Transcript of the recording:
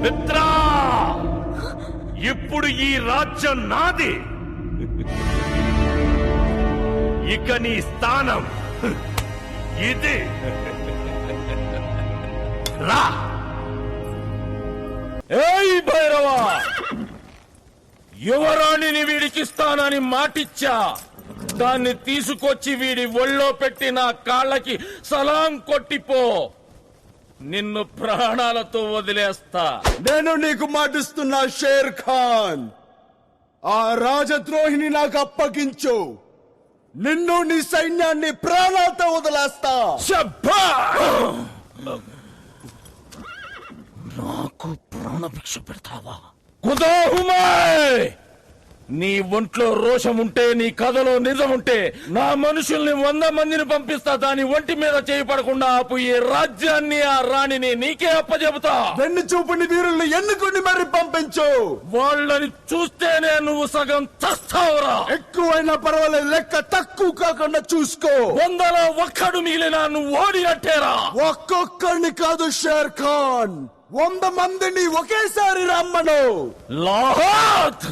మిత్రా, ఇప్పుడు ఈ రాజ్యం నాది. ఇక నీ స్థానం ఇది. రా. ఏయ్ భైరవా, యువరాణిని వీడికిస్తానని మాటిచ్చా. దాన్ని తీసుకొచ్చి వీడి ఒళ్ళో పెట్టి నా కాళ్ళకి సలాం కొట్టిపో. నిన్ను ప్రాణాలతో వదిలేస్తా. నేను నీకు మాటిస్తున్నా షేర్ ఖాన్, ఆ రాజద్రోహిని నాకు అప్పగించు. నిన్ను నీ సైన్యాన్ని ప్రాణాలతో వదిలేస్తా. నాకు ప్రాణభిక్ష పెడతావా? కుదాహుమాయ్, నీ ఒంట్లో రోషం ఉంటే, నీ కథలో నిజం ఉంటే, నా మనుషుల్ని 100 మందిని పంపిస్తా. దాని ఒంటి మీద చేయి పడకుండా ఆపు. ఈ రాజ్యాన్ని, ఆ రాణిని నీకే అప్పచెబుతా. వెన్ను చూపుని వీరుల్ని ఎన్నుకుని మరి పంపించు. వాళ్ళని చూస్తేనే నువ్వు సగం చస్తావురా. ఎక్కువైనా పర్వాలేదు, లెక్క తక్కువ కాకుండా చూసుకో. 100లో 1 మిగిలినా నువ్వు ఓడినట్టేరా. ఒక్కొక్కరిని కాదు షేర్ ఖాన్, 100 మందిని ఒకేసారి రమ్మను. లాహోత్